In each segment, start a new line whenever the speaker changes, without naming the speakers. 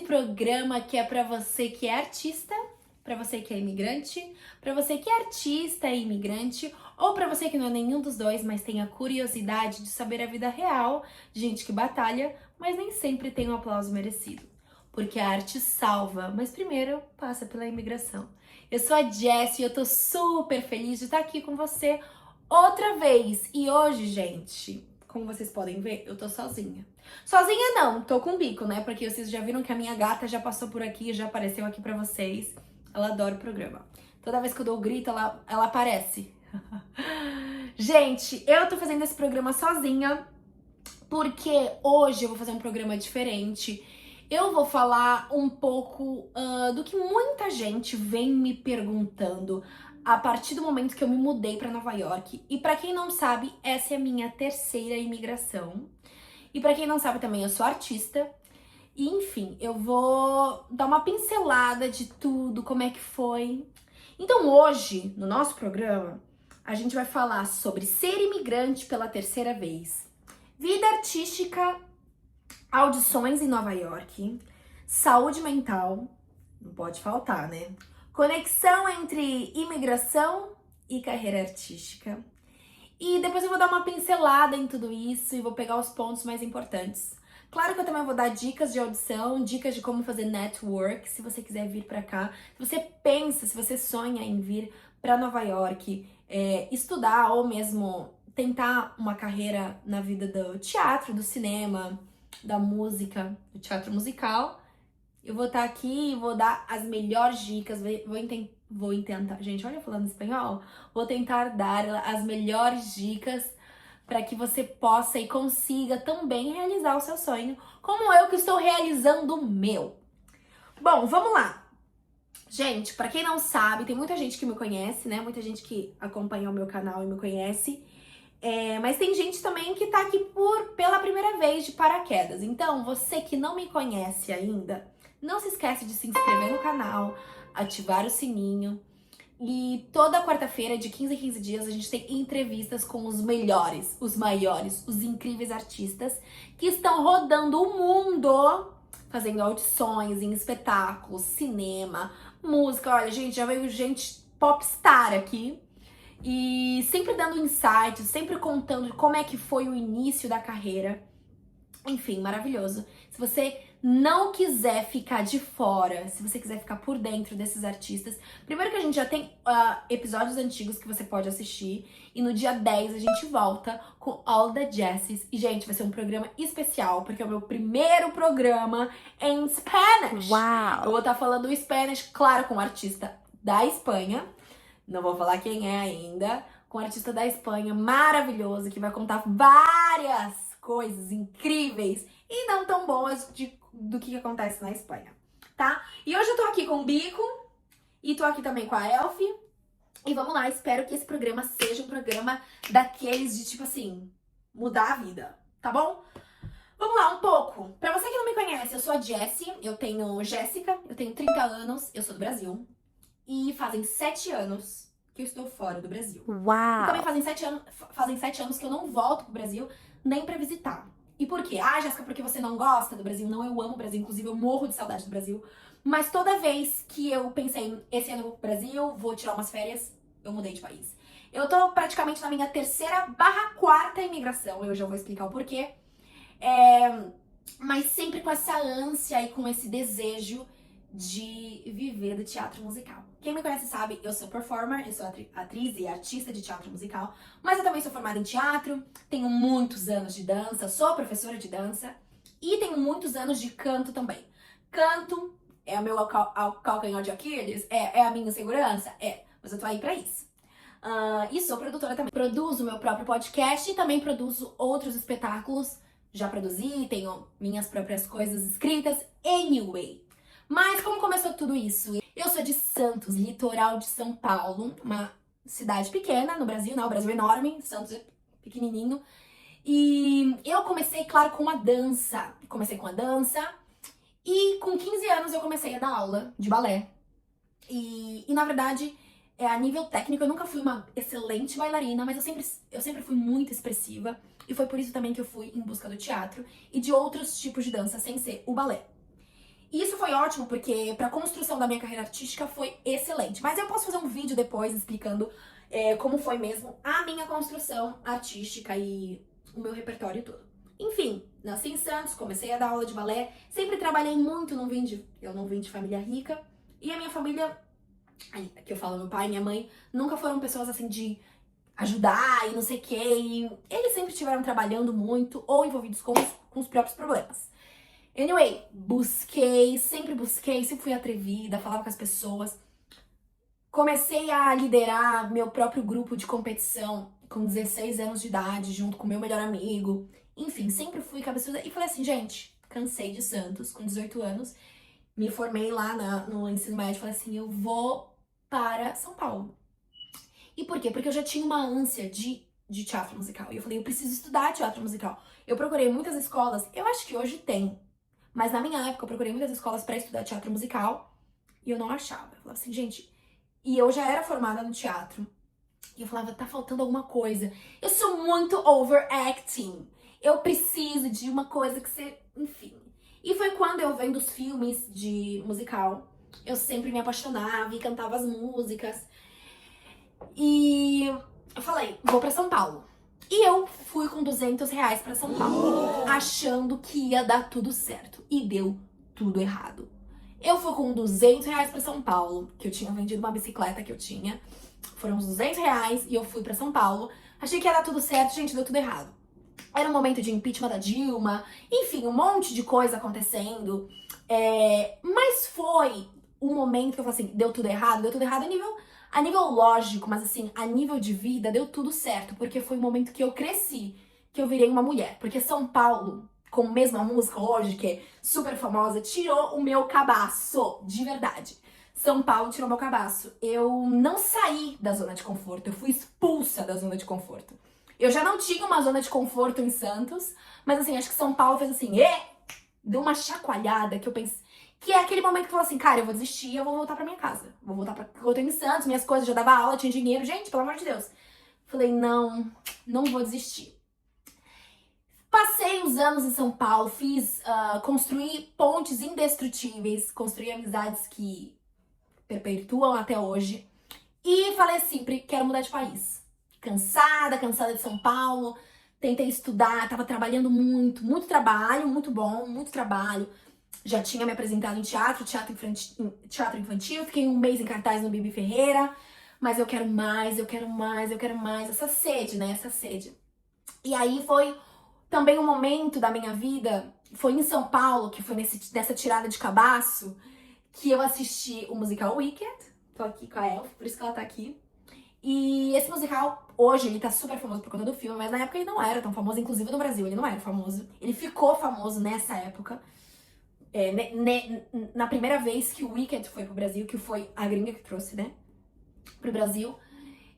programa que é pra você que é artista, pra você que é imigrante, pra você que é artista e imigrante, ou pra você que não é nenhum dos dois, mas tem a curiosidade de saber a vida real de gente que batalha, mas nem sempre tem um aplauso merecido. Porque a arte salva, mas primeiro passa pela imigração. Eu sou a Jessie e eu tô super feliz de estar aqui com você outra vez. E hoje, gente, como vocês podem ver, eu tô sozinha. Sozinha não, tô com bico, né? Porque vocês já viram que a minha gata já passou por aqui, já apareceu aqui pra vocês. Ela adora o programa. Toda vez que eu dou o grito, ela aparece. Gente, eu tô fazendo esse programa sozinha porque hoje eu vou fazer um programa diferente. Eu vou falar um pouco do que muita gente vem me perguntando a partir do momento que eu me mudei pra Nova York. E pra quem não sabe, essa é a minha terceira imigração. E pra quem não sabe também, eu sou artista. E enfim, eu vou dar uma pincelada de tudo, como é que foi. Então hoje, no nosso programa, a gente vai falar sobre ser imigrante pela terceira vez, vida artística, audições em Nova York, saúde mental, não pode faltar, né? Conexão entre imigração e carreira artística. E depois eu vou dar uma pincelada em tudo isso e vou pegar os pontos mais importantes. Claro que eu também vou dar dicas de audição, dicas de como fazer network, se você quiser vir pra cá. Se você pensa, se você sonha em vir pra Nova York, estudar ou mesmo tentar uma carreira na vida do teatro, do cinema, da música, do teatro musical, eu vou estar aqui e vou dar as melhores dicas, vou tentar, gente, olha eu falando espanhol, vou tentar dar as melhores dicas para que você possa e consiga também realizar o seu sonho, como eu que estou realizando o meu. Bom, vamos lá. Gente, para quem não sabe, tem muita gente que me conhece, né? Muita gente que acompanha o meu canal e me conhece. Mas tem gente também que tá aqui pela primeira vez de paraquedas. Então, você que não me conhece ainda, não se esquece de se inscrever no canal, ativar o sininho. E toda quarta-feira, de 15 em 15 dias, a gente tem entrevistas com os melhores, os maiores, os incríveis artistas que estão rodando o mundo, fazendo audições em espetáculos, cinema, música. Olha, gente, já veio gente popstar aqui. E sempre dando insights, sempre contando como é que foi o início da carreira. Enfim, maravilhoso. Se você não quiser ficar de fora, se você quiser ficar por dentro desses artistas, primeiro que a gente já tem episódios antigos que você pode assistir. E no dia 10 a gente volta com All the Jessies. E, gente, vai ser um programa especial, porque é o meu primeiro programa em Spanish.
Uau!
Eu vou estar falando Spanish, claro, com um artista da Espanha. Não vou falar quem é ainda. Com um artista da Espanha maravilhoso, que vai contar várias coisas incríveis e não tão boas do que acontece na Espanha, tá? E hoje eu tô aqui com o Bico e tô aqui também com a Elf. E vamos lá, espero que esse programa seja um programa daqueles de, tipo assim, mudar a vida, tá bom? Vamos lá, um pouco. Pra você que não me conhece, eu sou a Jessie, eu tenho Jéssica, eu tenho 30 anos, eu sou do Brasil. E fazem 7 anos que eu estou fora do Brasil.
Uau!
E também fazem 7 anos que eu não volto pro Brasil nem pra visitar. E por quê? Ah, Jéssica, porque você não gosta do Brasil? Não, eu amo o Brasil, inclusive eu morro de saudade do Brasil. Mas toda vez que eu pensei, esse ano eu vou pro Brasil, vou tirar umas férias, eu mudei de país. Eu tô praticamente na minha 3ª/4ª imigração, eu já vou explicar o porquê. Mas sempre com essa ânsia e com esse desejo de viver do teatro musical. Quem me conhece sabe, eu sou performer, eu sou atriz e artista de teatro musical, mas eu também sou formada em teatro, tenho muitos anos de dança, sou professora de dança e tenho muitos anos de canto também. Canto é o meu calcanhar de Aquiles? É a minha segurança? Mas eu tô aí pra isso. E sou produtora também. Produzo meu próprio podcast e também produzo outros espetáculos. Já produzi, tenho minhas próprias coisas escritas. Anyway. Mas como começou tudo isso? Eu sou de Santos, litoral de São Paulo, uma cidade pequena no Brasil, né? O Brasil é enorme, Santos é pequenininho. E eu comecei, claro, com a dança. Comecei com a dança e com 15 anos eu comecei a dar aula de balé. E na verdade, a nível técnico, eu nunca fui uma excelente bailarina, mas eu sempre fui muito expressiva. E foi por isso também que eu fui em busca do teatro e de outros tipos de dança, sem ser o balé. isso foi ótimo, porque pra construção da minha carreira artística foi excelente. Mas eu posso fazer um vídeo depois explicando como foi mesmo a minha construção artística e o meu repertório todo. Enfim, nasci em Santos, comecei a dar aula de balé, sempre trabalhei muito, eu não vim de família rica. E a minha família, aí, que eu falo, meu pai e minha mãe, nunca foram pessoas assim de ajudar e não sei o quê. E eles sempre estiveram trabalhando muito ou envolvidos com os próprios problemas. Anyway, sempre fui atrevida, falava com as pessoas. Comecei a liderar meu próprio grupo de competição com 16 anos de idade, junto com meu melhor amigo. Enfim, sempre fui cabeçuda e falei assim, gente, cansei de Santos com 18 anos. Me formei lá no ensino médio, falei assim, eu vou para São Paulo. E por quê? Porque eu já tinha uma ânsia de teatro musical. E eu falei, eu preciso estudar teatro musical. Eu procurei muitas escolas, eu acho que hoje tem. Mas na minha época eu procurei muitas escolas para estudar teatro musical e eu não achava. Eu falava assim, gente... E eu já era formada no teatro. E eu falava, tá faltando alguma coisa. Eu sou muito overacting. Eu preciso de uma coisa que você... Enfim. E foi quando eu vendo os filmes de musical. Eu sempre me apaixonava e cantava as músicas. E eu falei, vou pra São Paulo. E eu fui com R$ 200 pra São Paulo, achando que ia dar tudo certo. E deu tudo errado. Eu fui com R$ 200 pra São Paulo, que eu tinha vendido uma bicicleta que eu tinha. Foram uns R$ 200 e eu fui pra São Paulo. Achei que ia dar tudo certo, gente, deu tudo errado. Era um momento de impeachment da Dilma, enfim, um monte de coisa acontecendo. Mas foi um momento que eu falei assim, deu tudo errado a nível lógico, mas assim, a nível de vida, deu tudo certo, porque foi o momento que eu cresci, que eu virei uma mulher. Porque São Paulo, com a mesma música hoje, que é super famosa, tirou o meu cabaço, de verdade. São Paulo tirou meu cabaço. Eu não saí da zona de conforto, eu fui expulsa da zona de conforto. Eu já não tinha uma zona de conforto em Santos, mas assim, acho que São Paulo fez assim, deu uma chacoalhada que eu pensei, que é aquele momento que eu falo assim, cara, eu vou desistir, eu vou voltar pra minha casa. Vou voltar pra... Eu tô em Santos, minhas coisas, já dava aula, tinha dinheiro. Gente, pelo amor de Deus. Falei, não vou desistir. Passei os anos em São Paulo, construí pontes indestrutíveis, construí amizades que perpetuam até hoje. E falei assim, quero mudar de país. Cansada de São Paulo. Tentei estudar, tava trabalhando muito trabalho, muito bom, muito trabalho. Já tinha me apresentado em teatro infantil, fiquei um mês em cartaz no Bibi Ferreira, mas eu quero mais, essa sede, né, essa sede. E aí foi também um momento da minha vida, foi em São Paulo, que foi nessa tirada de cabaço, que eu assisti o musical Wicked, tô aqui com a Elf, por isso que ela tá aqui. E esse musical, hoje, ele tá super famoso por conta do filme, mas na época ele não era tão famoso, inclusive no Brasil ele não era famoso. Ele ficou famoso nessa época. Na primeira vez que o Wicked foi pro Brasil, que foi a gringa que trouxe, né, pro Brasil.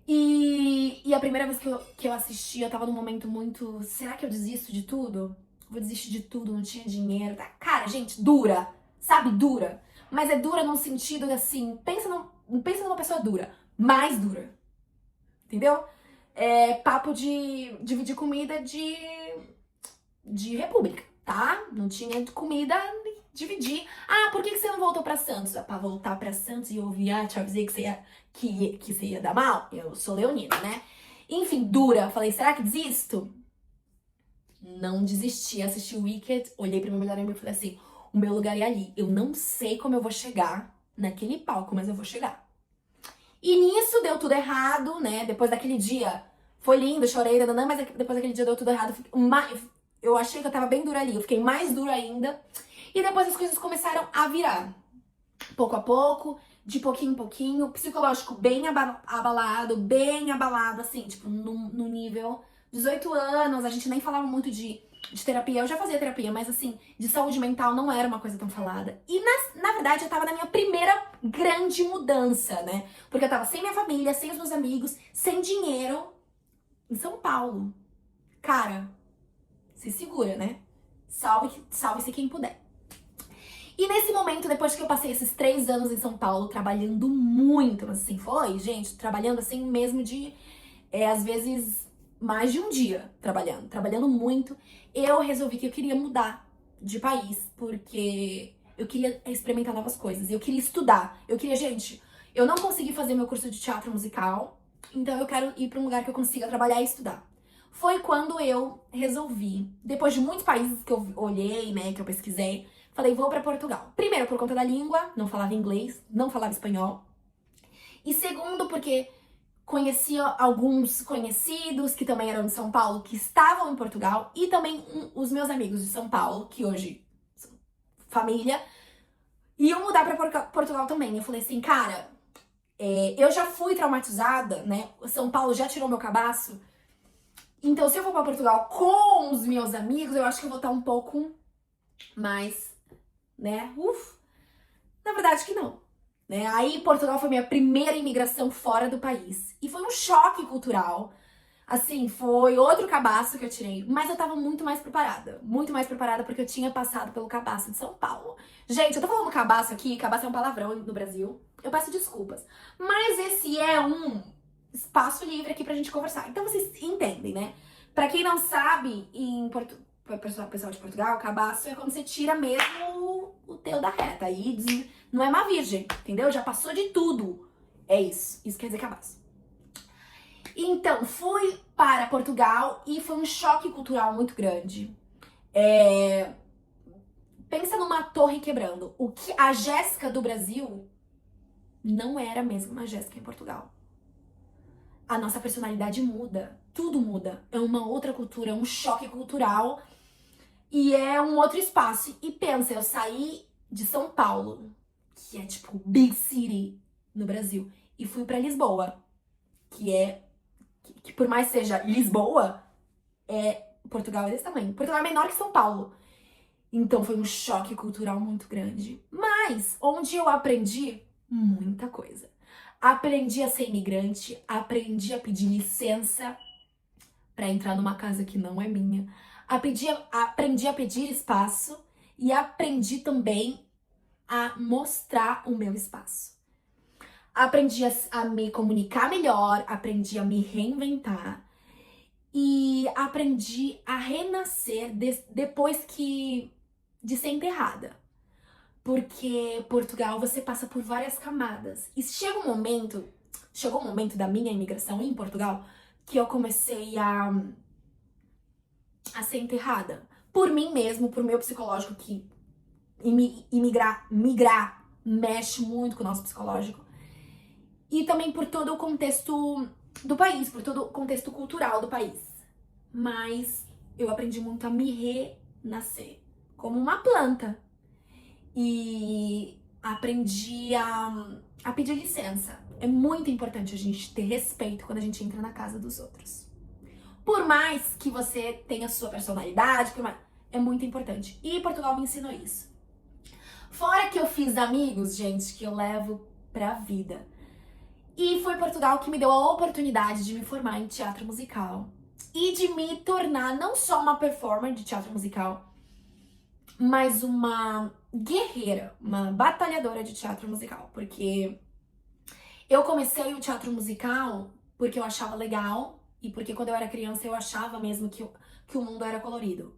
E a primeira vez que eu assisti, eu tava num momento muito... Será que eu desisto de tudo? Vou desistir de tudo, não tinha dinheiro. Tá? Cara, gente, dura, sabe? Dura. Mas é dura num sentido assim, pensa numa pessoa dura, mais dura. Entendeu? É papo de dividir comida de república, tá? Não tinha comida, dividir. Ah, por que você não voltou pra Santos? Pra voltar pra Santos e ouvir, te avisei que você ia dar mal? Eu sou leonina, né? Enfim, dura. Falei, será que desisto? Não desisti. Assisti o Wicked, olhei pro meu melhor amigo e falei assim, o meu lugar é ali. Eu não sei como eu vou chegar naquele palco, mas eu vou chegar. E nisso deu tudo errado, né? Depois daquele dia, foi lindo, chorei, mas depois daquele dia deu tudo errado. Eu achei que eu tava bem dura ali, eu fiquei mais dura ainda. E depois as coisas começaram a virar. Pouco a pouco, de pouquinho em pouquinho, psicológico bem abalado, assim, tipo, no nível 18 anos, a gente nem falava muito de terapia. Eu já fazia terapia, mas assim, de saúde mental não era uma coisa tão falada. E na verdade eu tava na minha primeira grande mudança, né? Porque eu tava sem minha família, sem os meus amigos, sem dinheiro, em São Paulo. Cara, se segura, né? Salve-se quem puder. E nesse momento, depois que eu passei esses 3 anos em São Paulo, trabalhando muito, mas assim, foi, gente, trabalhando assim mesmo às vezes, mais de um dia trabalhando muito, eu resolvi que eu queria mudar de país, porque Eu queria experimentar novas coisas, eu queria estudar. Eu queria, gente, eu não consegui fazer meu curso de teatro musical, então eu quero ir pra um lugar que eu consiga trabalhar e estudar. Foi quando eu resolvi, depois de muitos países que eu olhei, né, que eu pesquisei, falei, vou pra Portugal. Primeiro, por conta da língua, não falava inglês, não falava espanhol. E segundo, porque conhecia alguns conhecidos que também eram de São Paulo, que estavam em Portugal, e também os meus amigos de São Paulo, que hoje são família, iam mudar pra Portugal também. Eu falei assim, cara, eu já fui traumatizada, né? São Paulo já tirou meu cabaço. Então, se eu for pra Portugal com os meus amigos, eu acho que eu vou estar um pouco mais, né? Na verdade que não. Né? Aí, Portugal foi minha primeira imigração fora do país. E foi um choque cultural. Assim, foi outro cabaço que eu tirei. Mas eu tava muito mais preparada. Muito mais preparada porque eu tinha passado pelo cabaço de São Paulo. Gente, eu tô falando cabaço aqui. Cabaço é um palavrão no Brasil. Eu peço desculpas. Mas esse é um espaço livre aqui pra gente conversar. Então vocês entendem, né? Pra quem não sabe, pessoal de Portugal, cabaço é quando você tira mesmo o teu da reta. Aí não é uma virgem, entendeu? Já passou de tudo. É isso. Isso quer dizer cabaço. Então, fui para Portugal e foi um choque cultural muito grande. Pensa numa torre quebrando. O que a Jéssica do Brasil não era mesmo uma Jéssica em Portugal. A nossa personalidade muda. Tudo muda. É uma outra cultura, é um choque cultural. E é um outro espaço. E pensa, eu saí de São Paulo, que é tipo big city no Brasil, e fui pra Lisboa, que por mais seja Lisboa, Portugal é desse tamanho. Portugal é menor que São Paulo. Então foi um choque cultural muito grande. Mas onde eu aprendi muita coisa. Aprendi a ser imigrante, aprendi a pedir licença pra entrar numa casa que não é minha. Aprendi a pedir espaço e aprendi também a mostrar o meu espaço. Aprendi a me comunicar melhor, aprendi a me reinventar e aprendi a renascer depois de ser enterrada. Porque Portugal você passa por várias camadas. E chegou um momento da minha imigração em Portugal que eu comecei a ser enterrada. Por mim mesmo, por meu psicológico, que migrar mexe muito com o nosso psicológico. E também por todo o contexto do país, por todo o contexto cultural do país. Mas eu aprendi muito a me renascer como uma planta. E aprendi a pedir licença. É muito importante a gente ter respeito quando a gente entra na casa dos outros. Por mais que você tenha sua personalidade, é muito importante. E Portugal me ensinou isso. Fora que eu fiz amigos, gente, que eu levo pra vida. E foi Portugal que me deu a oportunidade de me formar em teatro musical. E de me tornar não só uma performer de teatro musical, mas uma guerreira, uma batalhadora de teatro musical. Porque eu comecei o teatro musical porque eu achava legal e porque quando eu era criança eu achava mesmo que o mundo era colorido.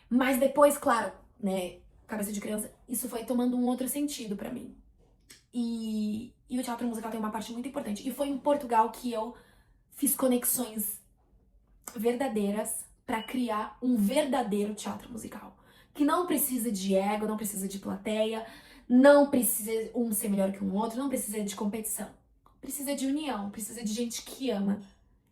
Mas depois, claro, né, cabeça de criança, isso foi tomando um outro sentido pra mim. E o teatro musical tem uma parte muito importante. E foi em Portugal que eu fiz conexões verdadeiras pra criar um verdadeiro teatro musical. Que não precisa de ego, não precisa de plateia, não precisa um ser melhor que um outro, não precisa de competição. Precisa de união, precisa de gente que ama,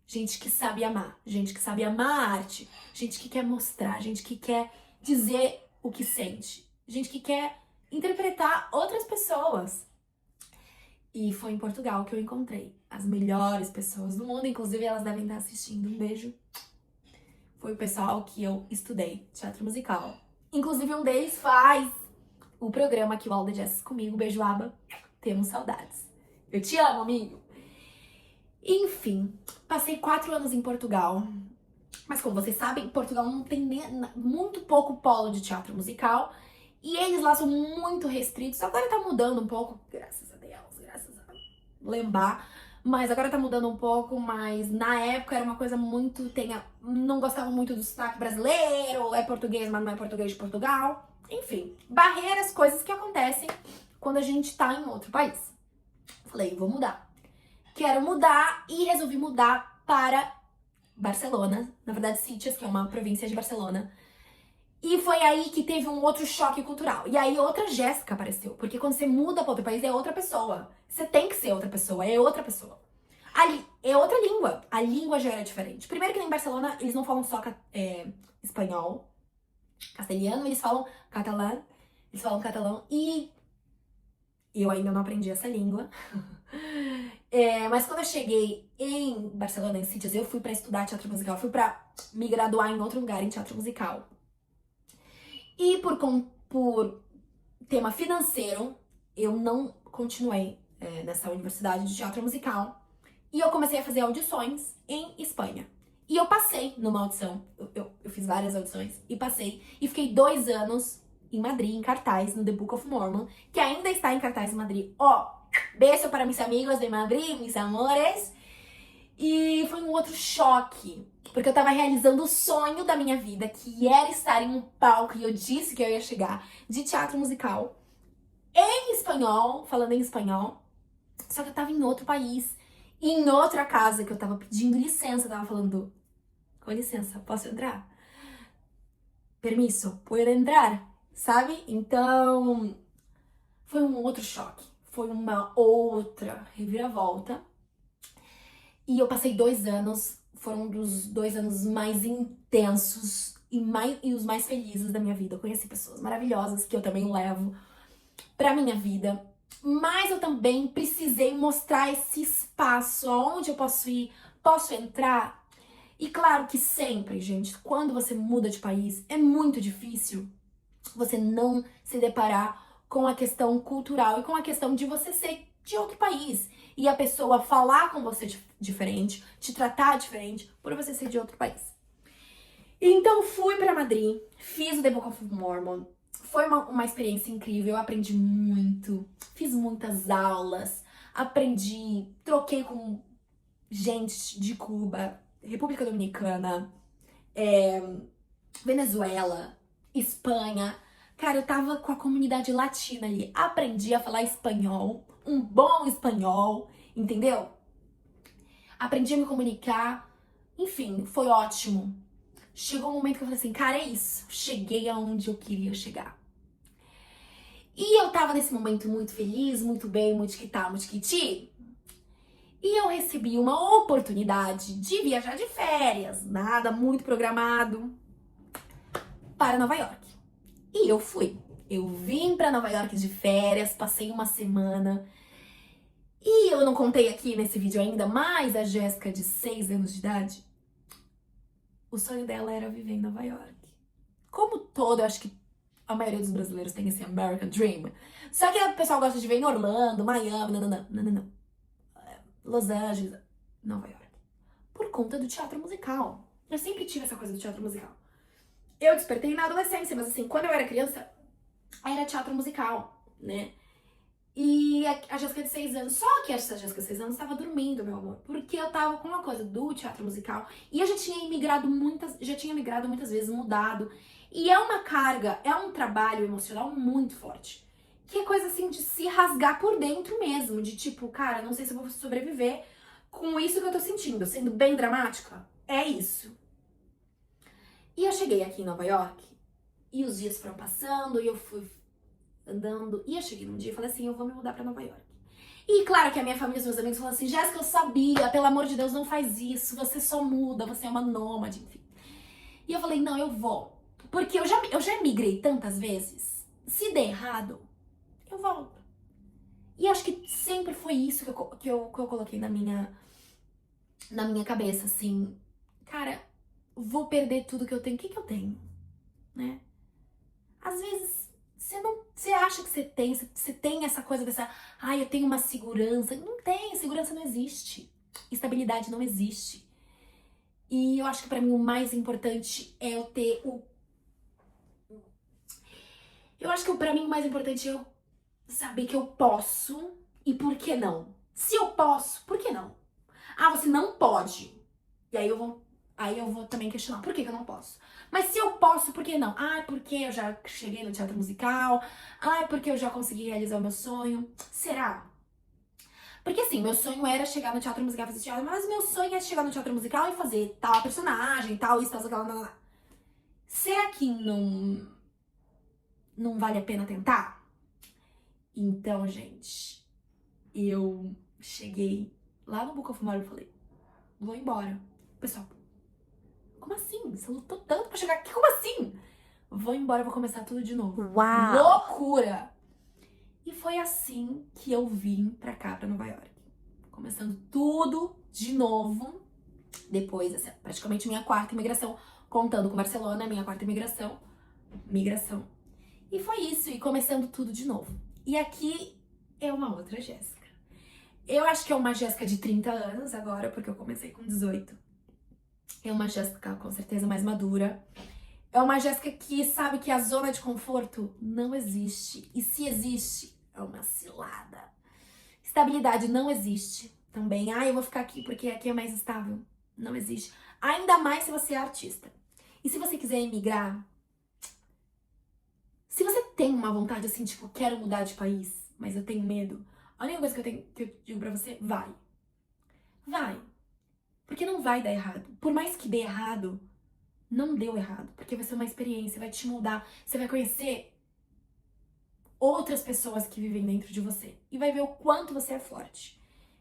gente que sabe amar a arte, gente que quer mostrar, gente que quer dizer o que sente, gente que quer interpretar outras pessoas. E foi em Portugal que eu encontrei as melhores pessoas do mundo, inclusive elas devem estar assistindo. Um beijo. Foi o pessoal que eu estudei teatro musical. Inclusive um deles faz o programa aqui, o All The Jazz comigo. Beijo, Aba. Temos saudades. Eu te amo, amigo. Enfim, passei 4 anos em Portugal. Mas como vocês sabem, Portugal não tem muito pouco polo de teatro musical. E eles lá são muito restritos. Agora tá mudando um pouco, graças a Deus, graças a Lembrar. Mas agora tá mudando um pouco, mas na época era uma coisa muito... Não gostava muito do sotaque brasileiro, é português, mas não é português de Portugal. Enfim, barreiras, coisas que acontecem quando a gente tá em outro país. Falei, vou mudar. Quero mudar e resolvi mudar para Barcelona. Na verdade, Sitges, que é uma província de Barcelona. E foi aí que teve um outro choque cultural. E aí outra Jéssica apareceu. Porque quando você muda para outro país, é outra pessoa. Você tem que ser outra pessoa, é outra pessoa. Ali, é outra língua. A língua já era diferente. Primeiro que em Barcelona, eles não falam só espanhol, castelhano, eles falam catalã. Eles falam catalão. E eu ainda não aprendi essa língua. Mas quando eu cheguei em Barcelona, em Sitges, eu fui pra estudar teatro musical. Fui pra me graduar em outro lugar, em teatro musical. E por tema financeiro, eu não continuei nessa universidade de teatro musical. E eu comecei a fazer audições em Espanha. E eu passei numa audição. Eu fiz várias audições e passei. E fiquei 2 anos em Madrid, em cartaz, no The Book of Mormon, que ainda está em cartaz em Madrid. Beijo para mis amigos de Madrid, mis amores. E foi um outro choque, porque eu tava realizando o sonho da minha vida, que era estar em um palco, e eu disse que eu ia chegar, de teatro musical, em espanhol, falando em espanhol, só que eu tava em outro país, em outra casa, que eu tava pedindo licença, eu tava falando, com licença, posso entrar? Permisso, puedo entrar? Sabe? Então, foi um outro choque, foi uma outra reviravolta. E eu passei 2 anos, foram um dos 2 anos mais intensos e os mais felizes da minha vida. Eu conheci pessoas maravilhosas que eu também levo pra minha vida. Mas eu também precisei mostrar esse espaço, aonde eu posso ir, posso entrar. E claro que sempre, gente, quando você muda de país, é muito difícil você não se deparar com a questão cultural e com a questão de você ser de outro país. E a pessoa falar com você diferente, te tratar diferente, por você ser de outro país. Então fui pra Madrid, fiz o The Book of Mormon. Foi uma experiência incrível, eu aprendi muito, fiz muitas aulas, aprendi, troquei com gente de Cuba, República Dominicana, Venezuela, Espanha. Cara, eu tava com a comunidade latina ali, aprendi a falar espanhol, um bom espanhol, entendeu? Aprendi a me comunicar, enfim, foi ótimo. Chegou um momento que eu falei assim, cara, é isso, cheguei aonde eu queria chegar. E eu tava nesse momento muito feliz, muito bem, muito que tal, muito que e eu recebi uma oportunidade de viajar de férias, nada muito programado, para Nova York. E eu fui. Eu vim pra Nova York de férias, passei uma semana. E eu não contei aqui nesse vídeo ainda, mas a Jéssica, de 6 anos de idade, o sonho dela era viver em Nova York. Como todo, eu acho que a maioria dos brasileiros tem esse American Dream. Só que o pessoal gosta de ver em Orlando, Miami, não. Los Angeles, Nova York. Por conta do teatro musical. Eu sempre tive essa coisa do teatro musical. Eu despertei na adolescência, mas assim, quando eu era criança, era teatro musical, né? E a Jéssica de 6 anos, só que essa Jéssica de 6 anos estava dormindo, meu amor, porque eu tava com uma coisa do teatro musical e eu já tinha migrado muitas vezes, mudado. E é uma carga, é um trabalho emocional muito forte. Que é coisa assim de se rasgar por dentro mesmo, de tipo, cara, não sei se eu vou sobreviver com isso que eu tô sentindo, sendo bem dramática. É isso. E eu cheguei aqui em Nova York e os dias foram passando e eu fui andando. E eu cheguei num dia e falei assim, eu vou me mudar pra Nova York. E claro que a minha família e os meus amigos falaram assim, Jéssica, eu sabia, pelo amor de Deus, não faz isso, você só muda, você é uma nômade, enfim. E eu falei, não, eu vou. Porque eu já migrei tantas vezes, se der errado, eu volto. E acho que sempre foi isso que eu coloquei na minha cabeça, assim, cara, vou perder tudo que eu tenho, o que eu tenho, né? Às vezes, você acha que você tem essa coisa dessa, eu tenho uma segurança. Não tem, segurança não existe. Estabilidade não existe. E eu acho que pra mim o mais importante é eu ter o... Eu acho que pra mim o mais importante é eu saber que eu posso e por que não. Se eu posso, por que não? Você não pode. E aí eu vou Aí eu vou também questionar, por que eu não posso? Mas se eu posso, por que não? Ah, porque eu já cheguei no teatro musical. Ah, porque eu já consegui realizar o meu sonho. Será? Porque assim, meu sonho era chegar no teatro musical e fazer teatro, mas meu sonho é chegar no teatro musical e fazer tal personagem, tal, isso, tal, aquela. Será que não vale a pena tentar? Então, gente, eu cheguei lá no Book of Mormon e falei, vou embora. Pessoal, como assim? Você lutou tanto pra chegar aqui, como assim? Vou embora, vou começar tudo de novo.
Uau!
Loucura! E foi assim que eu vim pra cá, pra Nova York. Começando tudo de novo. Depois, essa é praticamente minha quarta imigração. Contando com Barcelona, minha quarta imigração. Migração. E foi isso, e começando tudo de novo. E aqui é uma outra Jéssica. Eu acho que é uma Jéssica de 30 anos agora, porque eu comecei com 18. É uma Jéssica com certeza mais madura. É uma Jéssica que sabe que a zona de conforto não existe. E se existe, é uma cilada. Estabilidade não existe também. Ah, eu vou ficar aqui porque aqui é mais estável. Não existe. Ainda mais se você é artista. E se você quiser emigrar, se você tem uma vontade assim, tipo, quero mudar de país, mas eu tenho medo, a única coisa que eu digo pra você, vai. Vai. Porque não vai dar errado. Por mais que dê errado, não deu errado. Porque vai ser uma experiência, vai te mudar. Você vai conhecer outras pessoas que vivem dentro de você. E vai ver o quanto você é forte.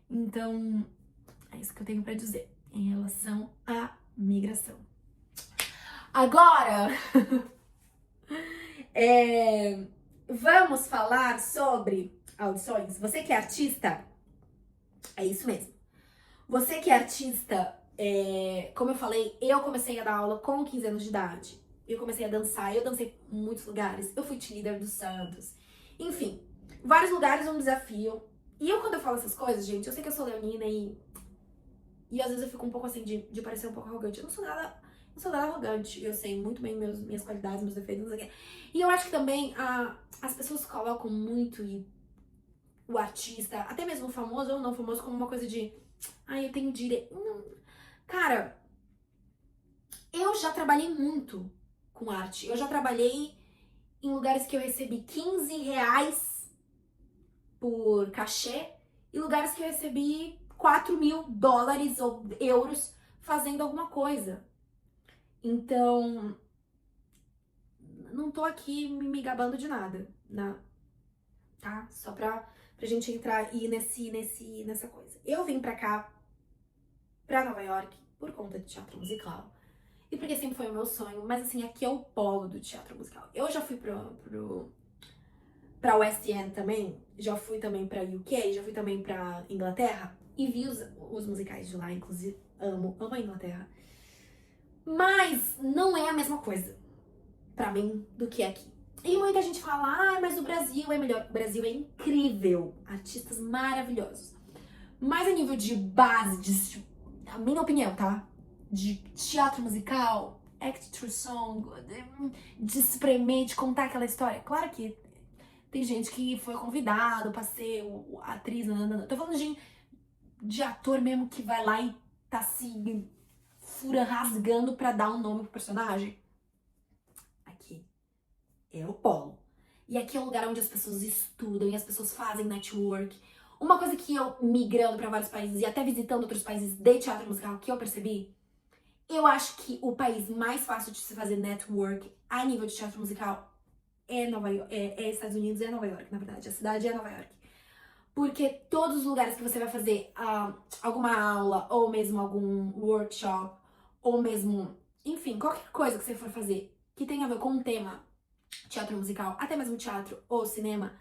Então, é isso que eu tenho pra dizer em relação à migração. Agora, vamos falar sobre audições. Você que é artista, é isso mesmo. Você que é artista, como eu falei, eu comecei a dar aula com 15 anos de idade. Eu comecei a dançar, eu dancei em muitos lugares. Eu fui cheerleader do Santos. Enfim, vários lugares um desafio. E eu, quando eu falo essas coisas, gente, eu sei que eu sou leonina e às vezes eu fico um pouco assim, de parecer um pouco arrogante. Eu não sou nada arrogante. Eu sei muito bem minhas qualidades, meus defeitos, não sei o quê. E eu acho que também as pessoas colocam muito o artista, até mesmo o famoso ou não famoso, como uma coisa de... Ai, eu tenho direito... Cara, eu já trabalhei muito com arte. Eu já trabalhei em lugares que eu recebi 15 reais por cachê e lugares que eu recebi 4 mil dólares ou euros fazendo alguma coisa. Então, não tô aqui me gabando de nada, tá? Só pra gente entrar aí nessa coisa. Eu vim pra cá, pra Nova York, por conta de teatro musical. E porque sempre foi o meu sonho, mas assim, aqui é o polo do teatro musical. Eu já fui pra West End também, já fui também pra UK, já fui também pra Inglaterra e vi os musicais de lá, inclusive amo a Inglaterra. Mas não é a mesma coisa pra mim do que aqui. E muita gente fala, mas o Brasil é melhor. O Brasil é incrível, artistas maravilhosos. Mas a nível de base, a minha opinião, tá? De teatro musical, act through song, de se espremer, de contar aquela história. Claro que tem gente que foi convidado pra ser a atriz, não. Tô falando de ator mesmo que vai lá e tá se rasgando pra dar um nome pro personagem. Aqui é o polo. E aqui é um lugar onde as pessoas estudam e as pessoas fazem network. Uma coisa que eu, migrando pra vários países e até visitando outros países de teatro musical, que eu percebi, eu acho que o país mais fácil de se fazer network a nível de teatro musical é Estados Unidos, é Nova York, na verdade. A cidade é Nova York. Porque todos os lugares que você vai fazer alguma aula, ou mesmo algum workshop, ou mesmo, enfim, qualquer coisa que você for fazer que tenha a ver com um tema, teatro musical, até mesmo teatro ou cinema,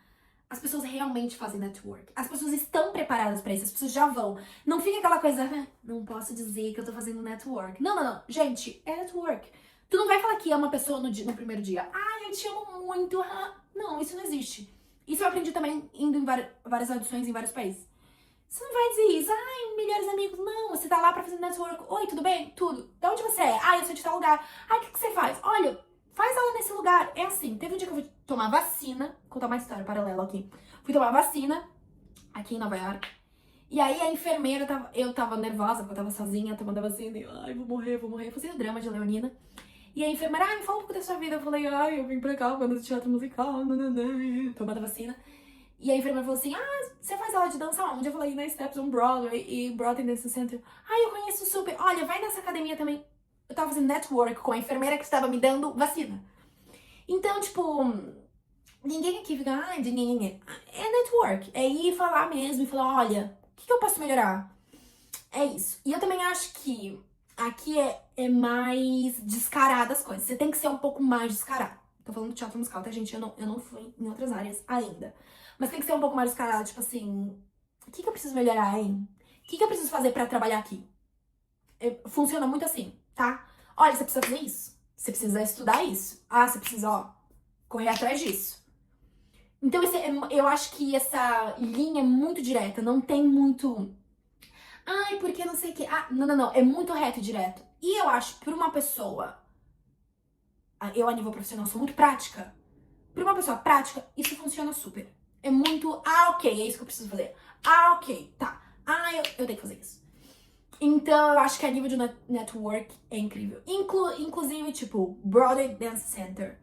as pessoas realmente fazem network. As pessoas estão preparadas pra isso, as pessoas já vão. Não fica aquela coisa, não posso dizer que eu tô fazendo network. Não. Gente, é network. Tu não vai falar que ama uma pessoa no primeiro dia. Ah, eu te amo muito. Não, isso não existe. Isso eu aprendi também indo em várias audições em vários países. Você não vai dizer isso, melhores amigos. Não, você tá lá pra fazer network. Oi, tudo bem? Tudo. De onde você é? Eu sou de tal lugar. O que você faz? Olha, faz aula nesse lugar. É assim, teve um dia que eu fui tomar vacina. Vou contar uma história paralela aqui. Fui tomar vacina aqui em Nova York. E aí a enfermeira, eu tava nervosa, porque eu tava sozinha, tomando vacina, e ai, vou morrer, fazia drama de leonina. E a enfermeira, me fala um pouco da sua vida. Eu falei, eu vim pra cá, vendo teatro musical, nananã, tomando vacina. E a enfermeira falou assim, você faz aula de dança onde? Eu falei, na Steps on Broadway e Broadway Dance Center. Eu conheço super, olha, vai nessa academia também. Eu tava fazendo network com a enfermeira que estava me dando vacina. Então, tipo, ninguém aqui fica, de ninguém. É network, é ir falar mesmo e falar, olha, o que eu posso melhorar? É isso. E eu também acho que aqui é mais descarado as coisas. Você tem que ser um pouco mais descarado. Tô falando de teatro musical, tá, gente? Eu não fui em outras áreas ainda. Mas tem que ser um pouco mais descarado, tipo assim, o que eu preciso melhorar, hein? O que eu preciso fazer pra trabalhar aqui? Funciona muito assim, tá? Olha, você precisa fazer isso. Você precisa estudar isso. Você precisa, correr atrás disso. Então, eu acho que essa linha é muito direta. Não tem muito... porque não sei o que. Não. É muito reto e direto. E eu acho, pra uma pessoa... Eu, a nível profissional, sou muito prática. Pra uma pessoa prática, isso funciona super. É muito... ok, é isso que eu preciso fazer. Ok, tá. Eu tenho que fazer isso. Então, eu acho que a nível de network é incrível. Inclusive, tipo, Broadway Dance Center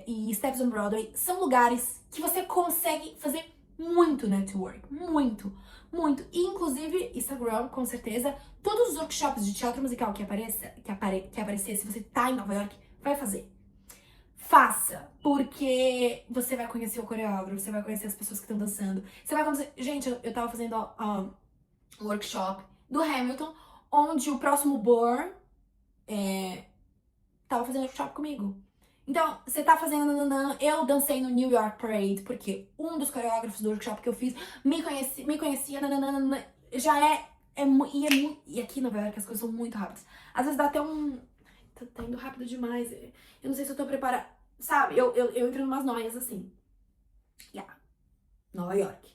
e Steps on Broadway são lugares que você consegue fazer muito network. Muito, muito. E, inclusive, Instagram, com certeza. Todos os workshops de teatro musical que aparecer, se você tá em Nova York, vai fazer. Faça, porque você vai conhecer o coreógrafo, você vai conhecer as pessoas que estão dançando. Você vai conhecer... Gente, eu tava fazendo um workshop do Hamilton, onde o próximo Burr tava fazendo workshop comigo. Então, você tá fazendo nananã, eu dancei no New York Parade, porque um dos coreógrafos do workshop que eu fiz me conhecia nananã, já e aqui em Nova York as coisas são muito rápidas. Às vezes dá até tá indo rápido demais, eu não sei se eu tô preparada, sabe? Eu entro em umas noias assim. Nova York.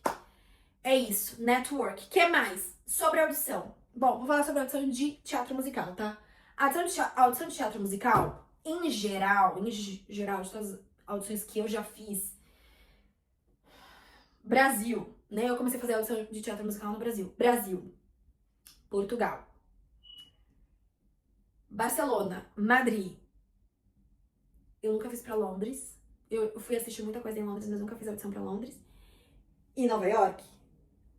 É isso, network. O que mais? Sobre audição. Bom, vou falar sobre audição de teatro musical, tá? A audição de teatro musical, em geral, de todas as audições que eu já fiz, Brasil, né? Eu comecei a fazer audição de teatro musical no Brasil. Brasil, Portugal, Barcelona, Madrid. Eu nunca fiz pra Londres. Eu fui assistir muita coisa em Londres, mas nunca fiz audição pra Londres. E Nova York.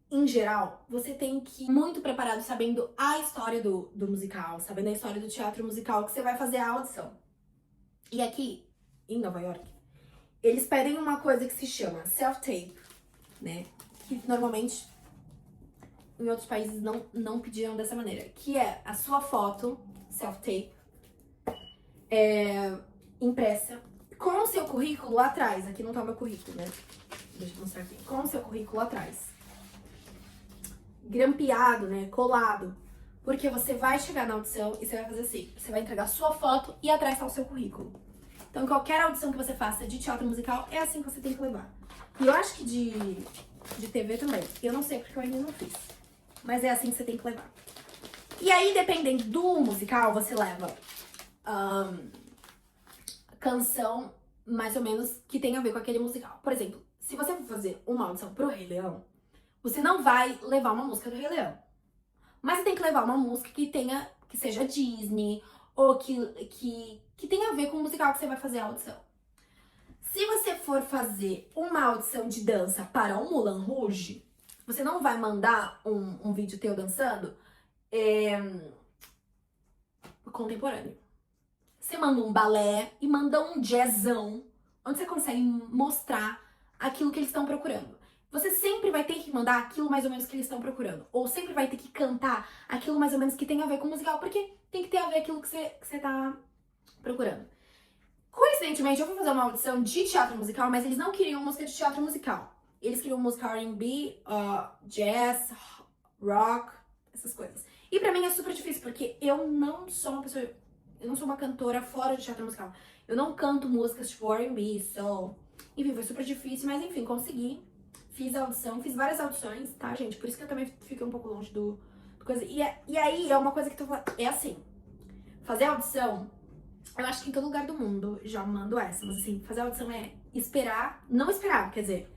Em geral, você tem que ir muito preparado sabendo a história do musical, sabendo a história do teatro musical que você vai fazer a audição. E aqui, em Nova York, eles pedem uma coisa que se chama self-tape, né? Que normalmente em outros países não pediam dessa maneira. Que é a sua foto, self-tape, impressa, com o seu currículo lá atrás. Aqui não tá o meu currículo, né? Deixa eu mostrar aqui. Com o seu currículo atrás. Grampeado, né? Colado. Porque você vai chegar na audição e você vai fazer assim. Você vai entregar sua foto e atrás tá o seu currículo. Então, qualquer audição que você faça de teatro musical, é assim que você tem que levar. E eu acho que de TV também. Eu não sei porque eu ainda não fiz. Mas é assim que você tem que levar. E aí, dependendo do musical, você leva canção, mais ou menos, que tem a ver com aquele musical. Por exemplo, se você for fazer uma audição pro Rei Leão, você não vai levar uma música do Rei Leão. Mas você tem que levar uma música que seja Disney, ou que tenha a ver com o musical que você vai fazer a audição. Se você for fazer uma audição de dança para um Moulin Rouge, você não vai mandar um vídeo teu dançando contemporâneo. Você manda um balé e manda um jazzão, onde você consegue mostrar aquilo que eles estão procurando. Você sempre vai ter que mandar aquilo mais ou menos que eles estão procurando. Ou sempre vai ter que cantar aquilo mais ou menos que tem a ver com o musical, porque tem que ter a ver aquilo que você tá procurando. Coincidentemente, eu fui fazer uma audição de teatro musical, mas eles não queriam música de teatro musical. Eles queriam música R&B, jazz, rock, essas coisas. E pra mim é super difícil, porque eu não sou uma pessoa... Eu não sou uma cantora fora de teatro musical. Eu não canto músicas tipo R&B, soul. Enfim, foi super difícil, mas enfim, consegui. Fiz a audição, fiz várias audições, tá, gente? Por isso que eu também fiquei um pouco longe do coisa. E aí é uma coisa que tu é assim. Fazer audição, eu acho que em todo lugar do mundo já mando essa. Mas assim, fazer audição é esperar, não esperar, quer dizer,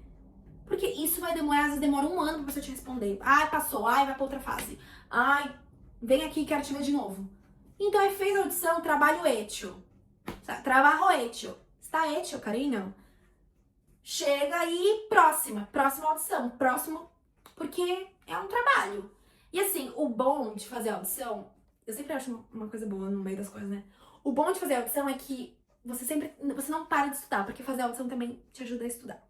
Porque isso vai demorar, às vezes demora um ano pra pessoa te responder. Ai, passou, ai, vai pra outra fase. Ai, vem aqui, quero te ver de novo. Então aí fez a audição, trabalho hecho. Trabalho hecho. Está hecho, carinho? Chega aí, próxima audição, próximo, porque é um trabalho. E assim, o bom de fazer audição, eu sempre acho uma coisa boa no meio das coisas, né? O bom de fazer audição é que você não para de estudar, porque fazer audição também te ajuda a estudar.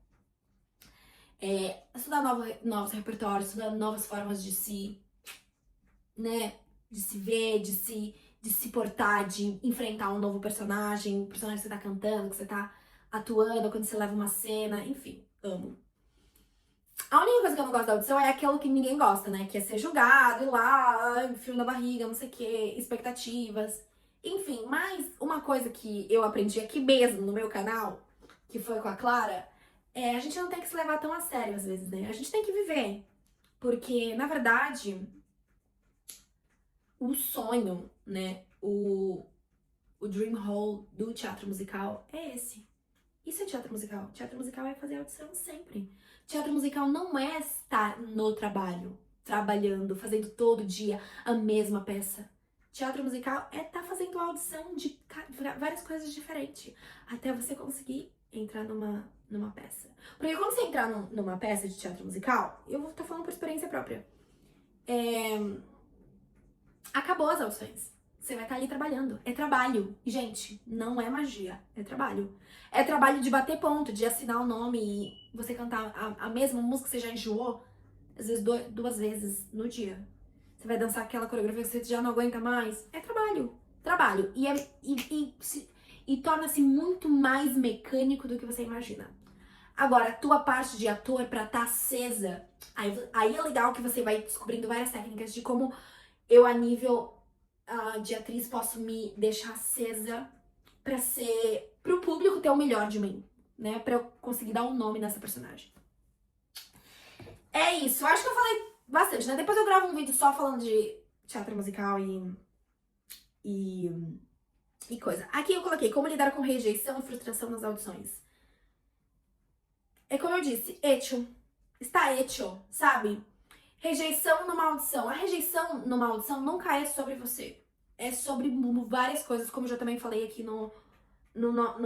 Estudar novos repertórios, estudar novas formas de se, né, de se ver, de se portar, de enfrentar um novo personagem, o personagem que você tá cantando, que você tá atuando, quando você leva uma cena, enfim, amo. A única coisa que eu não gosto da audição é aquilo que ninguém gosta, né? Que é ser julgado, ir lá, frio na barriga, não sei o quê, expectativas. Enfim, mas uma coisa que eu aprendi aqui mesmo no meu canal, que foi com a Clara, a gente não tem que se levar tão a sério às vezes, né? A gente tem que viver. Porque, na verdade, o sonho, né? O dream role do teatro musical é esse. Isso é teatro musical. Teatro musical é fazer audição sempre. Teatro musical não é estar no trabalho, trabalhando, fazendo todo dia a mesma peça. Teatro musical é estar fazendo audição de várias coisas diferentes, até você conseguir entrar numa peça. Porque quando você entrar numa peça de teatro musical, eu vou estar falando por experiência própria, acabou as audições. Você vai estar ali trabalhando. É trabalho. E, gente, não é magia. É trabalho. É trabalho de bater ponto, de assinar o nome e você cantar a mesma música que você já enjoou, às vezes 2 vezes no dia. Você vai dançar aquela coreografia que você já não aguenta mais. É trabalho. Trabalho. E torna-se muito mais mecânico do que você imagina. Agora, a tua parte de ator, pra estar acesa, aí é legal que você vai descobrindo várias técnicas de como eu, a nível de atriz, posso me deixar acesa pro público ter o melhor de mim, né? Pra eu conseguir dar um nome nessa personagem. É isso, acho que eu falei bastante, né? Depois eu gravo um vídeo só falando de teatro musical e coisa. Aqui eu coloquei como lidar com rejeição e frustração nas audições. É como eu disse, hecho. Está hecho, sabe? Rejeição numa audição. A rejeição numa audição nunca é sobre você. É sobre várias coisas, como eu já também falei aqui no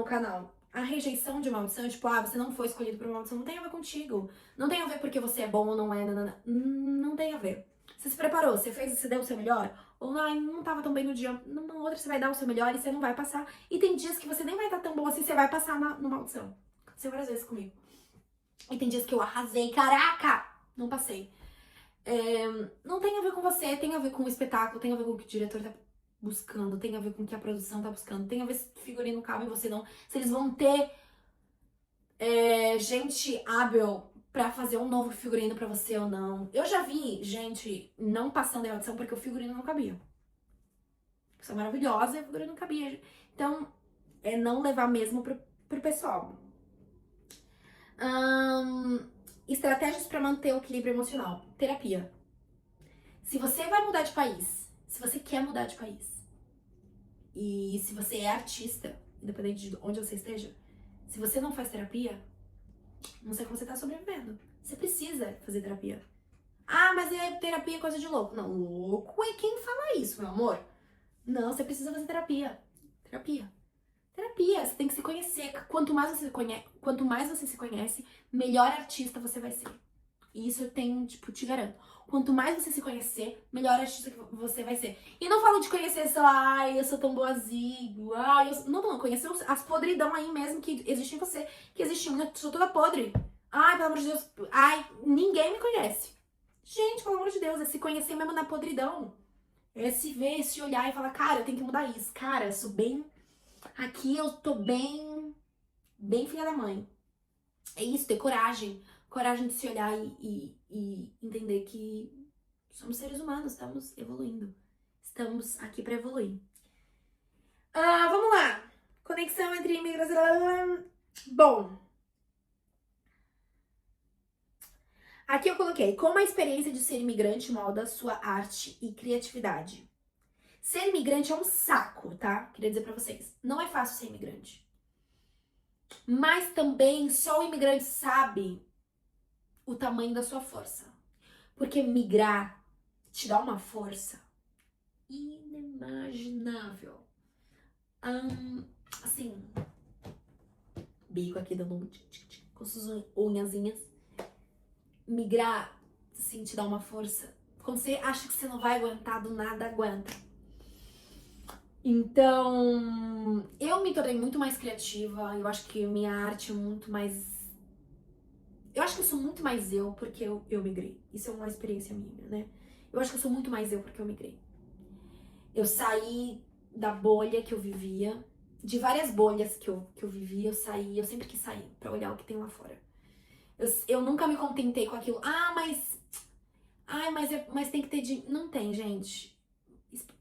canal. A rejeição de uma audição, tipo, você não foi escolhido pra uma audição, não tem a ver contigo. Não tem a ver porque você é bom ou não é, não tem a ver. Você se preparou, você deu o seu melhor, ou não tava tão bem no dia, numa outra você vai dar o seu melhor e você não vai passar. E tem dias que você nem vai estar tão bom assim, você vai passar numa audição. Aconteceu várias vezes comigo. E tem dias que eu arrasei, caraca, não passei. Não tem a ver com você, tem a ver com o espetáculo, tem a ver com o que o diretor tá buscando, tem a ver com o que a produção tá buscando, tem a ver se o figurino cabe em você não, se eles vão ter gente hábil pra fazer um novo figurino pra você ou não. Eu já vi gente não passando em audição porque o figurino não cabia. Isso é maravilhosa e o figurino não cabia. Então, é não levar mesmo pro pessoal. Estratégias pra manter o equilíbrio emocional. Terapia. Se você vai mudar de país, se você quer mudar de país, e se você é artista, independente de onde você esteja, se você não faz terapia, não sei como você tá sobrevivendo. Você precisa fazer terapia. Mas terapia é coisa de louco. Não, louco é quem fala isso, meu amor. Não, você precisa fazer terapia. Terapia. Terapia, você tem que se conhecer. Quanto mais você se conhece, melhor artista você vai ser. E isso eu tenho, te garanto. Quanto mais você se conhecer, melhor artista que você vai ser. E não falo de conhecer, sei lá, eu sou tão boazinho, Não, conhecer as podridão aí mesmo que existe em você. Que existe em mim, eu sou toda podre. Pelo amor de Deus. Ninguém me conhece. Gente, pelo amor de Deus, é se conhecer mesmo na podridão. É se ver, se olhar e falar, cara, eu tenho que mudar isso. Cara, eu sou bem... Aqui eu tô bem filha da mãe. É isso, ter coragem. Coragem de se olhar e entender que somos seres humanos, estamos evoluindo. Estamos aqui pra evoluir. Vamos lá. Conexão entre imigração... Bom. Aqui eu coloquei, como a experiência de ser imigrante molda sua arte e criatividade. Ser imigrante é um saco, tá? Queria dizer pra vocês. Não é fácil ser imigrante. Mas também só o imigrante sabe o tamanho da sua força. Porque migrar te dá uma força inimaginável. Assim, bico aqui dando um com suas unhazinhas. Migrar, assim, te dá uma força. Quando você acha que você não vai aguentar, do nada aguenta. Então, eu me tornei muito mais criativa. Eu acho que minha arte é muito mais... Eu acho que eu sou muito mais eu porque eu migrei. Isso é uma experiência minha, né? Eu acho que eu sou muito mais eu porque eu migrei. Eu saí da bolha que eu vivia, de várias bolhas que eu vivia, eu sempre quis sair pra olhar o que tem lá fora. Eu nunca me contentei com aquilo. Mas tem que ter dinheiro. Não tem, gente.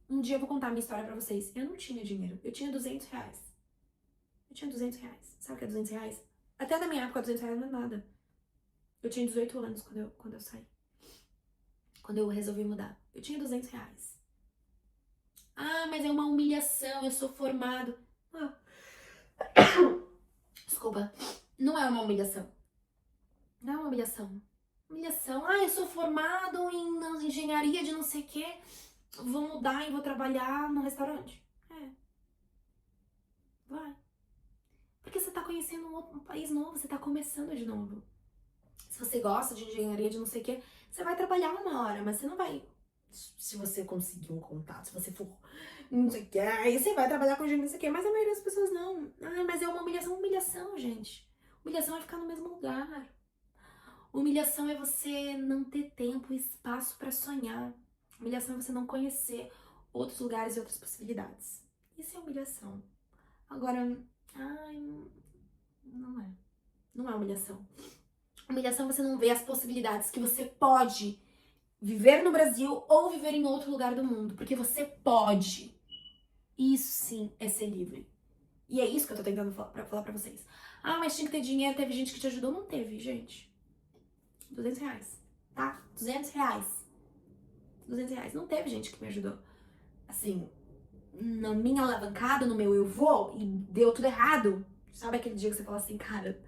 Um dia eu vou contar a minha história pra vocês. Eu não tinha dinheiro. Eu tinha 200 reais. Sabe o que é 200 reais? Até na minha época, 200 reais não é nada. Eu tinha 18 anos quando eu saí. Quando eu resolvi mudar. Eu tinha 200 reais. Mas é uma humilhação. Eu sou formado. Desculpa. Não é uma humilhação. Não é uma humilhação. Humilhação. Eu sou formado em engenharia de não sei o quê. Vou mudar e vou trabalhar no restaurante. Vai. Porque você tá conhecendo um país novo, você tá começando de novo. Se você gosta de engenharia de não sei o quê, você vai trabalhar uma hora, mas você não vai... Se você conseguir um contato, se você for não sei o quê, aí você vai trabalhar com engenharia não sei o quê, mas a maioria das pessoas não. Mas é uma humilhação, gente. Humilhação é ficar no mesmo lugar. Humilhação é você não ter tempo e espaço pra sonhar. Humilhação é você não conhecer outros lugares e outras possibilidades. Isso é humilhação. Agora, não é. Não é humilhação. Humilhação é você não ver as possibilidades que você pode viver no Brasil ou viver em outro lugar do mundo. Porque você pode. Isso sim é ser livre. E é isso que eu tô tentando falar pra vocês. Mas tinha que ter dinheiro, teve gente que te ajudou. Não teve, gente. 200 reais, tá? 200 reais. 200 reais. Não teve gente que me ajudou. Assim, na minha alavancada, no meu eu vou, e deu tudo errado. Sabe aquele dia que você fala assim, cara,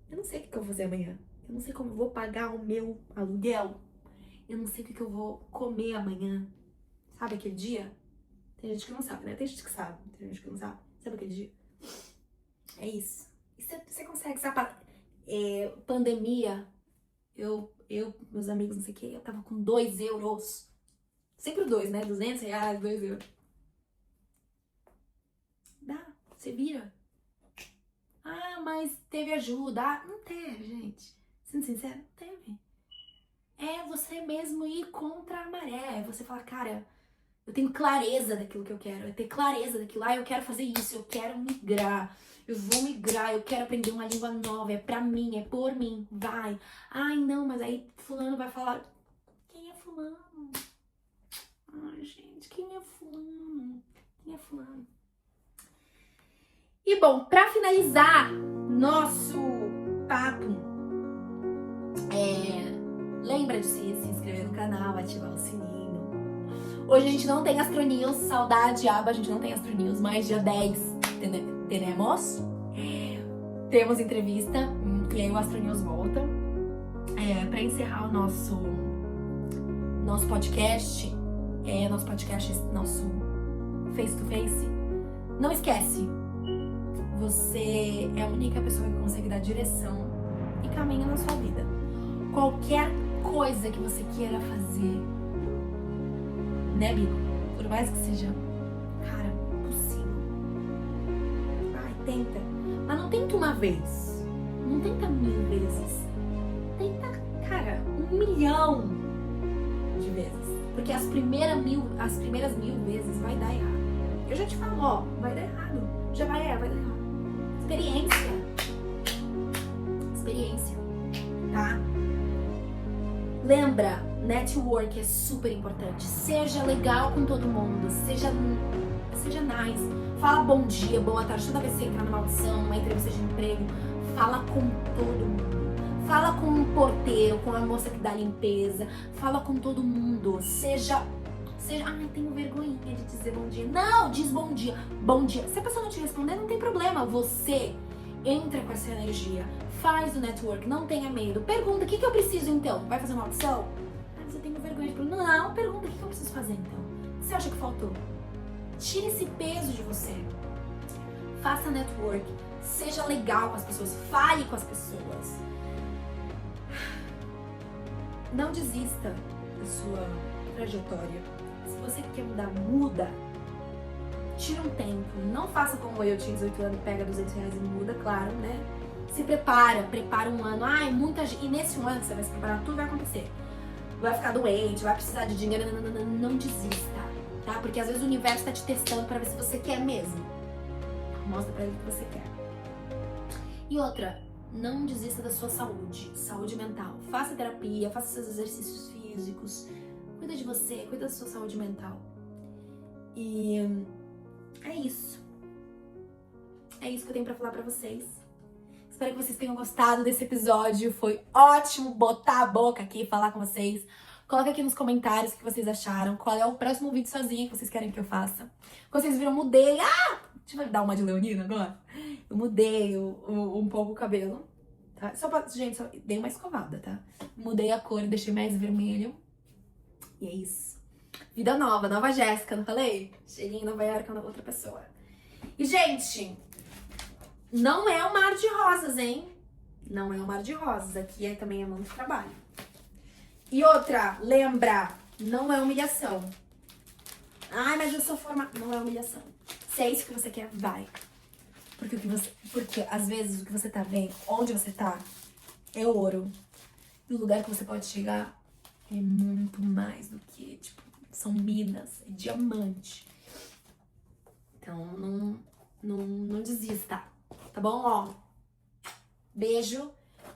eu não sei o que eu vou fazer amanhã. Eu não sei como eu vou pagar o meu aluguel. Eu não sei o que eu vou comer amanhã. Sabe aquele dia? Tem gente que não sabe, né? Tem gente que sabe, tem gente que não sabe. Sabe aquele dia? É isso. E você consegue, sabe? Pandemia, meus amigos, não sei o que, eu tava com 2 euros. Sempre 2, né? 200 reais, 2 euros. Dá, você vira. Mas teve ajuda. Não teve, gente. Sendo sincero, não teve. É você mesmo ir contra a maré. É você falar, cara, eu tenho clareza daquilo que eu quero. Eu tenho clareza daquilo. Eu quero fazer isso. Eu quero migrar. Eu vou migrar. Eu quero aprender uma língua nova. É pra mim. É por mim. Vai. Não, mas aí fulano vai falar. Quem é fulano? Gente, quem é fulano? Quem é fulano? E bom, pra finalizar nosso papo, lembra de se inscrever no canal, ativar o sininho. Hoje a gente não tem Astro News, saudade, Aba, a gente não tem Astro News, mas dia 10 temos entrevista, e aí o Astro News volta. Pra encerrar o nosso podcast, nosso face to face, não esquece, você é a única pessoa que consegue dar direção e caminho na sua vida. Qualquer coisa que você queira fazer, né, Bico? Por mais que seja, cara, possível. Tenta. Mas não tenta uma vez. Não tenta 1000 vezes. Tenta, cara, 1 milhão de vezes. Porque as primeiras 1000 vezes vai dar errado. Eu já te falo, vai dar errado. Vai dar errado. Experiência, tá? Lembra, network é super importante. Seja legal com todo mundo, seja nice. Fala bom dia, boa tarde. Toda vez que você entrar numa audição, numa entrevista de emprego, fala com todo mundo. Fala com o porteiro, com a moça que dá limpeza. Fala com todo mundo. Seja, tenho vergonhinha de dizer bom dia. Não, diz bom dia. Bom dia. Se a pessoa não te responder, não tem problema. Você Entra com essa energia, faz o network, não tenha medo. Pergunta, o que eu preciso então? Vai fazer uma audição? Ah, mas eu tenho vergonha de perguntar. Não, pergunta, o que eu preciso fazer então? O que você acha que faltou? Tire esse peso de você. Faça network, seja legal com as pessoas, fale com as pessoas. Não desista da sua trajetória. Se você quer mudar, muda. Tira um tempo. Não faça como eu tinha 18 anos, pega R$200 e muda, claro, né? Se prepara um ano. Ai, muita gente. E nesse um ano que você vai se preparar, tudo vai acontecer. Vai ficar doente, vai precisar de dinheiro. Não desista, tá? Porque às vezes o universo tá te testando pra ver se você quer mesmo. Mostra pra ele que você quer. E outra, não desista da sua saúde mental. Faça terapia, faça seus exercícios físicos. Cuida de você, cuida da sua saúde mental. E é isso. É isso que eu tenho pra falar pra vocês. Espero que vocês tenham gostado desse episódio. Foi ótimo botar a boca aqui e falar com vocês. Coloca aqui nos comentários o que vocês acharam. Qual é o próximo vídeo sozinha que vocês querem que eu faça. Vocês viram, mudei. Deixa eu dar uma de leonina agora. Eu mudei um pouco o cabelo. Tá? Gente, só dei uma escovada, tá? Mudei a cor, deixei mais vermelho. E é isso. Vida nova, nova Jéssica, não falei? Cheguei em Nova York, outra pessoa. E, gente, não é um mar de rosas, hein? Não é um mar de rosas. Aqui também é muito trabalho. E outra, lembra, não é humilhação. Ai, mas eu sou formada. Não é humilhação. Se é isso que você quer, vai. Porque às vezes o que você tá vendo, onde você tá, é ouro. E o lugar que você pode chegar é muito mais do que, tipo, são minas, é diamante. Então, não desista, tá bom? Ó, beijo.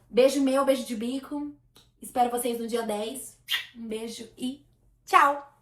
Beijo meu, beijo de bico. Espero vocês no dia 10. Um beijo e tchau!